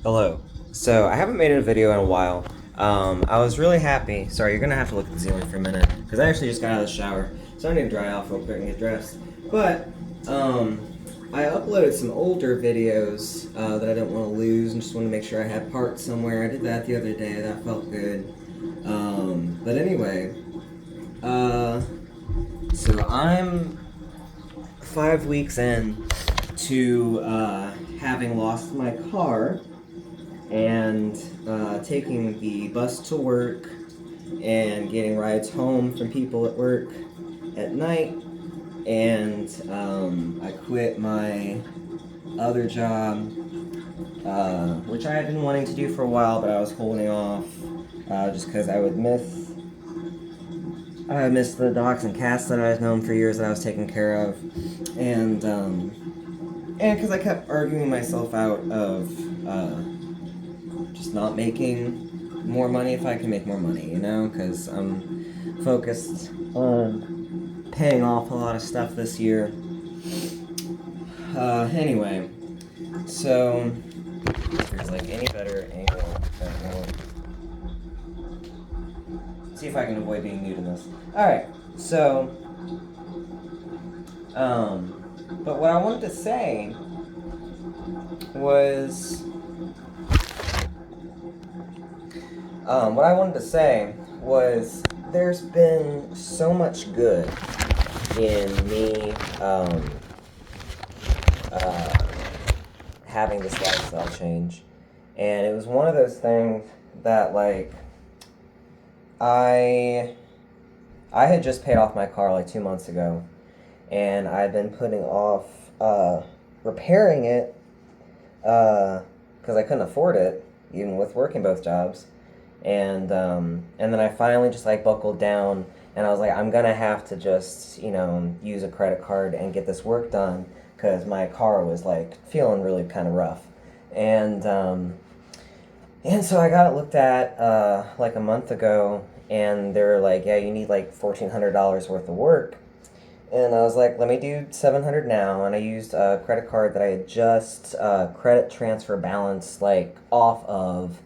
Hello. So I haven't made a video in a while. I was really happy. Sorry, you're gonna have to look at the ceiling for a minute because I actually just got out of the shower, so I need to dry off real quick and get dressed. But I uploaded some older videos that I didn't want to lose and just want to make sure I had parts somewhere. I did that the other day. That felt good. But anyway, uh, so I'm 5 weeks in to having lost my car and taking the bus to work and getting rides home from people at work at night. And I quit my other job, which I had been wanting to do for a while, but I was holding off just because I would miss the dogs and cats that I've known for years that I was taking care of, and because I kept arguing myself out of just not making more money if I can make more money, because I'm focused on paying off a lot of stuff this year. Anyway, so if there's like any better angle that won't. See if I can avoid being new to this. Alright, so but what I wanted to say was there's been so much good in me uh, having this lifestyle change. And it was one of those things that, like, I had just paid off my car like 2 months ago, and I've been putting off repairing it because I couldn't afford it, even with working both jobs. And then I finally just like buckled down, and I was like, I'm gonna have to just use a credit card and get this work done because my car was like feeling really kind of rough, and so I got it looked at like a month ago, and they're like, yeah, you need like $1,400 worth of work. And I was like, let me do 700 now. And I used a credit card that I had just credit transfer balance like off of,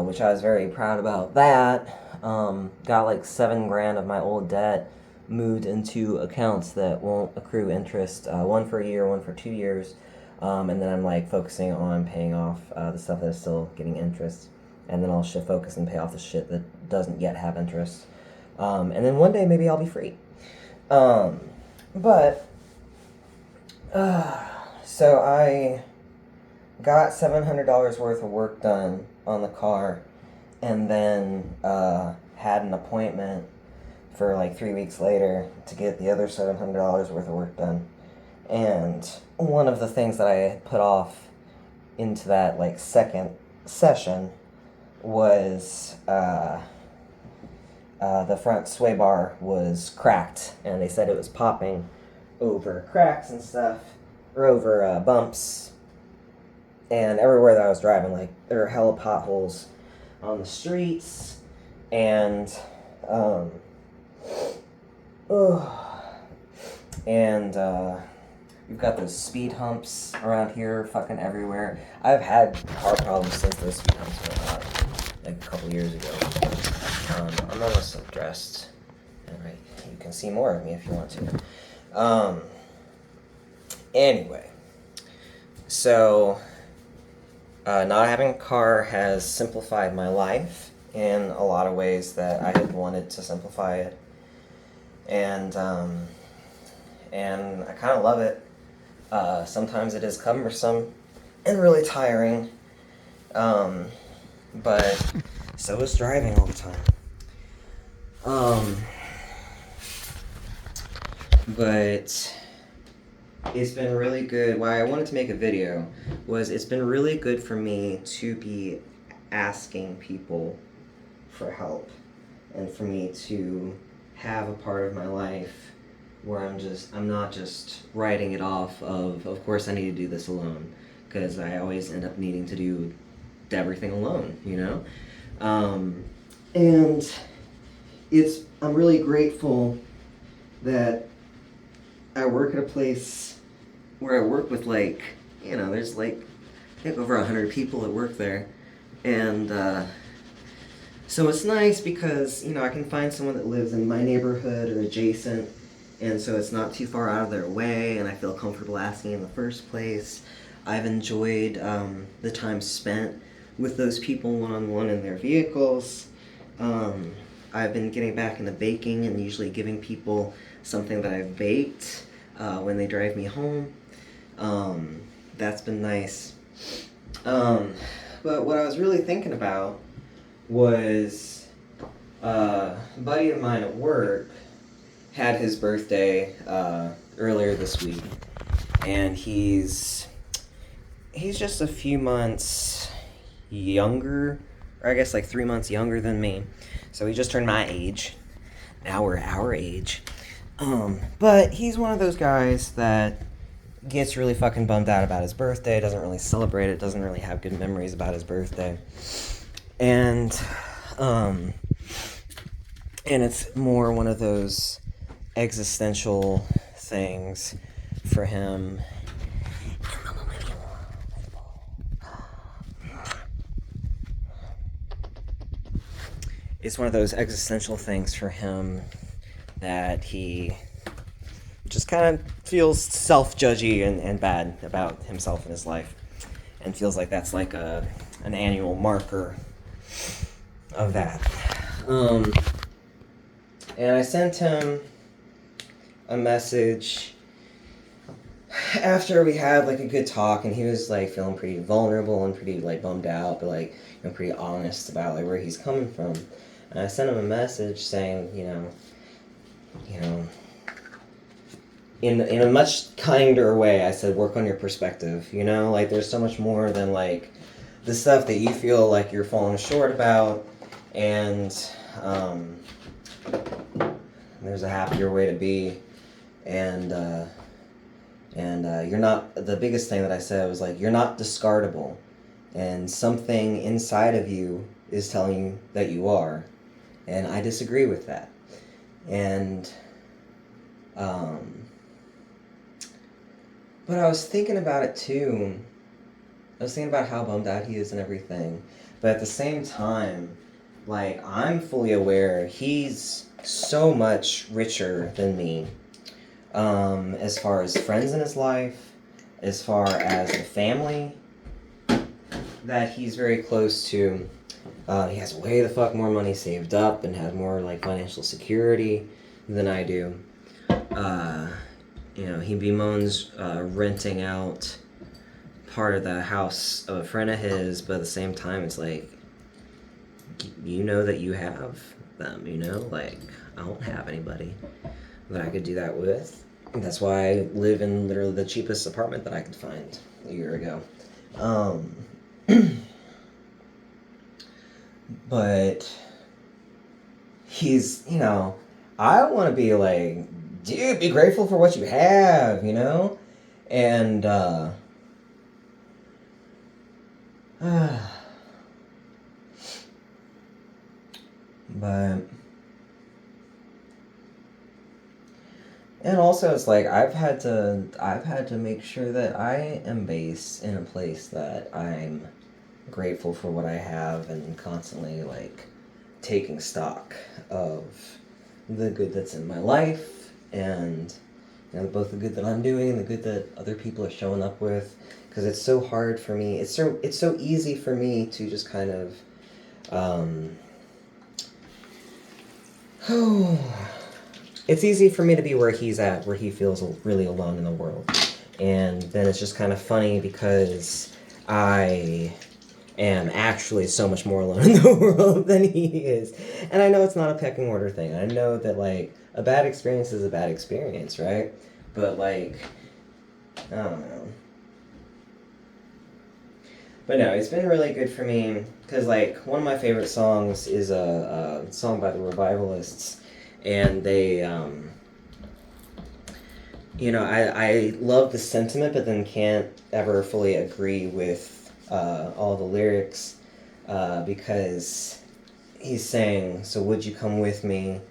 which I was very proud about that. Got like 7 grand of my old debt moved into accounts that won't accrue interest, one for a year, one for 2 years. And then I'm like focusing on paying off the stuff that is still getting interest. And then I'll shift focus and pay off the shit that doesn't yet have interest. And then one day maybe I'll be free. But so I got $700 worth of work done on the car, and then had an appointment for like 3 weeks later to get the other $700 worth of work done. And one of the things that I had put off into that like second session was the front sway bar was cracked, and they said it was popping over cracks and stuff, or over bumps, and everywhere that I was driving, like there were hella potholes on the streets, and we've got those speed humps around here fucking everywhere. I've had car problems since those speed humps went out, like a couple years ago. I'm almost dressed. Alright, you can see more of me if you want to. Anyway, so not having a car has simplified my life in a lot of ways that I had wanted to simplify it. And I kind of love it. Sometimes it is cumbersome and really tiring, but so is driving all the time. But it's been really good. Why I wanted to make a video was it's been really good for me to be asking people for help, and for me to have a part of my life where I'm not just writing it off of course I need to do this alone, because I always end up needing to do everything alone, and I'm really grateful that I work at a place where I work with there's like I think over 100 people that work there. And so it's nice because, I can find someone that lives in my neighborhood or adjacent, and so it's not too far out of their way, and I feel comfortable asking in the first place. I've enjoyed the time spent with those people one-on-one in their vehicles. I've been getting back into baking and usually giving people something that I've baked when they drive me home. That's been nice. But what I was really thinking about was a buddy of mine at work had his birthday earlier this week, and he's just a few months younger, or I guess like 3 months younger than me. So he just turned my age. Now we're our age. But he's one of those guys that gets really fucking bummed out about his birthday, doesn't really celebrate it, doesn't really have good memories about his birthday. And it's more one of those existential things for him. It's one of those existential things for him that he just kind of feels self-judgy and bad about himself and his life, and feels like that's like an annual marker of that. And I sent him a message after we had like a good talk, and he was like feeling pretty vulnerable and pretty like bummed out, but like pretty honest about like where he's coming from. And I sent him a message saying, in a much kinder way, I said, work on your perspective, like there's so much more than like the stuff that you feel like you're falling short about, and there's a happier way to be, and you're not, the biggest thing that I said was like, you're not discardable, and something inside of you is telling you that you are, and I disagree with that. And but I was thinking about it too. I was thinking about how bummed out he is and everything. But at the same time, like, I'm fully aware he's so much richer than me. As far as friends in his life, as far as the family that he's very close to. He has way the fuck more money saved up and has more, like, financial security than I do. He bemoans renting out part of the house of a friend of his, but at the same time, it's like, that you have them, like, I don't have anybody that I could do that with. And that's why I live in literally the cheapest apartment that I could find a year ago. But he's, I want to be like, dude, be grateful for what you have, and, but, and also it's like, I've had to make sure that I am based in a place that I'm grateful for what I have, and constantly, like, taking stock of the good that's in my life, and both the good that I'm doing and the good that other people are showing up with, because it's so hard for me. It's so easy for me to just kind of it's easy for me to be where he's at, where he feels really alone in the world. And then it's just kind of funny because I am actually so much more alone in the world than he is. And I know it's not a pecking order thing. I know that, like, a bad experience is a bad experience, right? But, like, I don't know. But no, it's been really good for me, because, like, one of my favorite songs is a song by the Revivalists, and they, I love the sentiment, but then can't ever fully agree with all the lyrics, because he's saying, so would you come with me?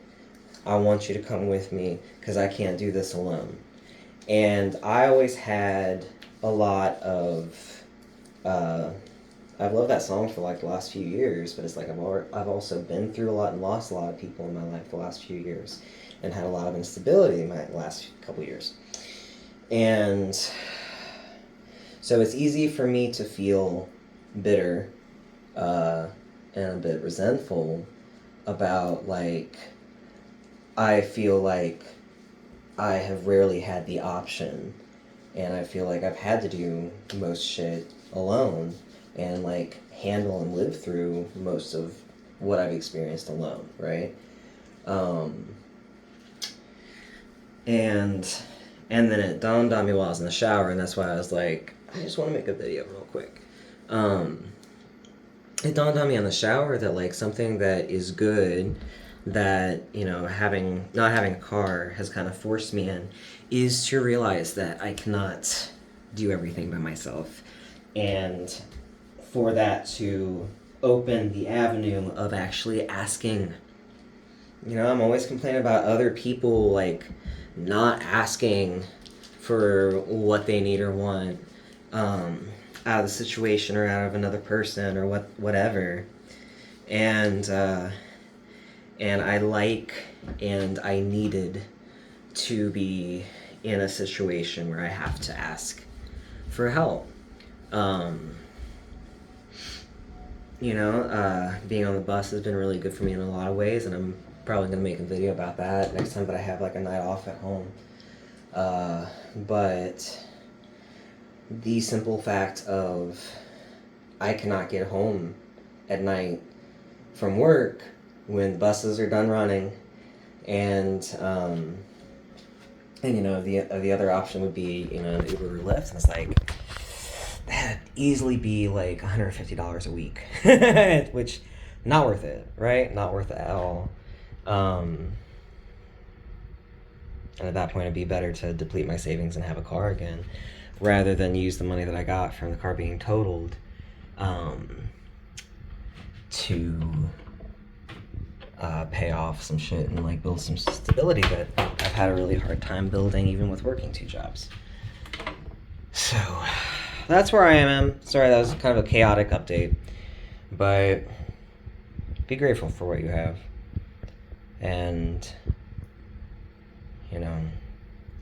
I want you to come with me, because I can't do this alone. And I always had a lot of uh, I've loved that song for like the last few years, but it's like I've also been through a lot and lost a lot of people in my life the last few years, and had a lot of instability in my last couple years, and so it's easy for me to feel bitter, uh, and a bit resentful about like I feel like I have rarely had the option, and I feel like I've had to do most shit alone, and like handle and live through most of what I've experienced alone, right? Um, and and then it dawned on me while I was in the shower, and that's why I was like, I just want to make a video real quick. Um, it dawned on me on the shower that like something that is good that having not having a car has kind of forced me in is to realize that I cannot do everything by myself, and for that to open the avenue of actually asking. I'm always complaining about other people like not asking for what they need or want, out of the situation or out of another person or whatever, and I like and I needed to be in a situation where I have to ask for help. Being on the bus has been really good for me in a lot of ways, and I'm probably going to make a video about that next time that I have like a night off at home. But the simple fact of I cannot get home at night from work when buses are done running, and the other option would be an Uber or Lyft, and it's like that'd easily be like $150 a week, which not worth it, right? Not worth it at all. And at that point, it'd be better to deplete my savings and have a car again, rather than use the money that I got from the car being totaled to pay off some shit and like build some stability that I've had a really hard time building, even with working 2 jobs. So that's where I am. Sorry, that was kind of a chaotic update, but be grateful for what you have, and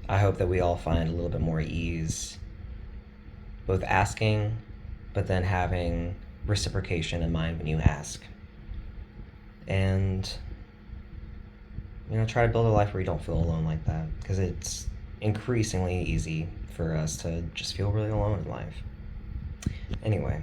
I hope that we all find a little bit more ease, both asking, but then having reciprocation in mind when you ask. And, try to build a life where you don't feel alone like that, because it's increasingly easy for us to just feel really alone in life. Anyway,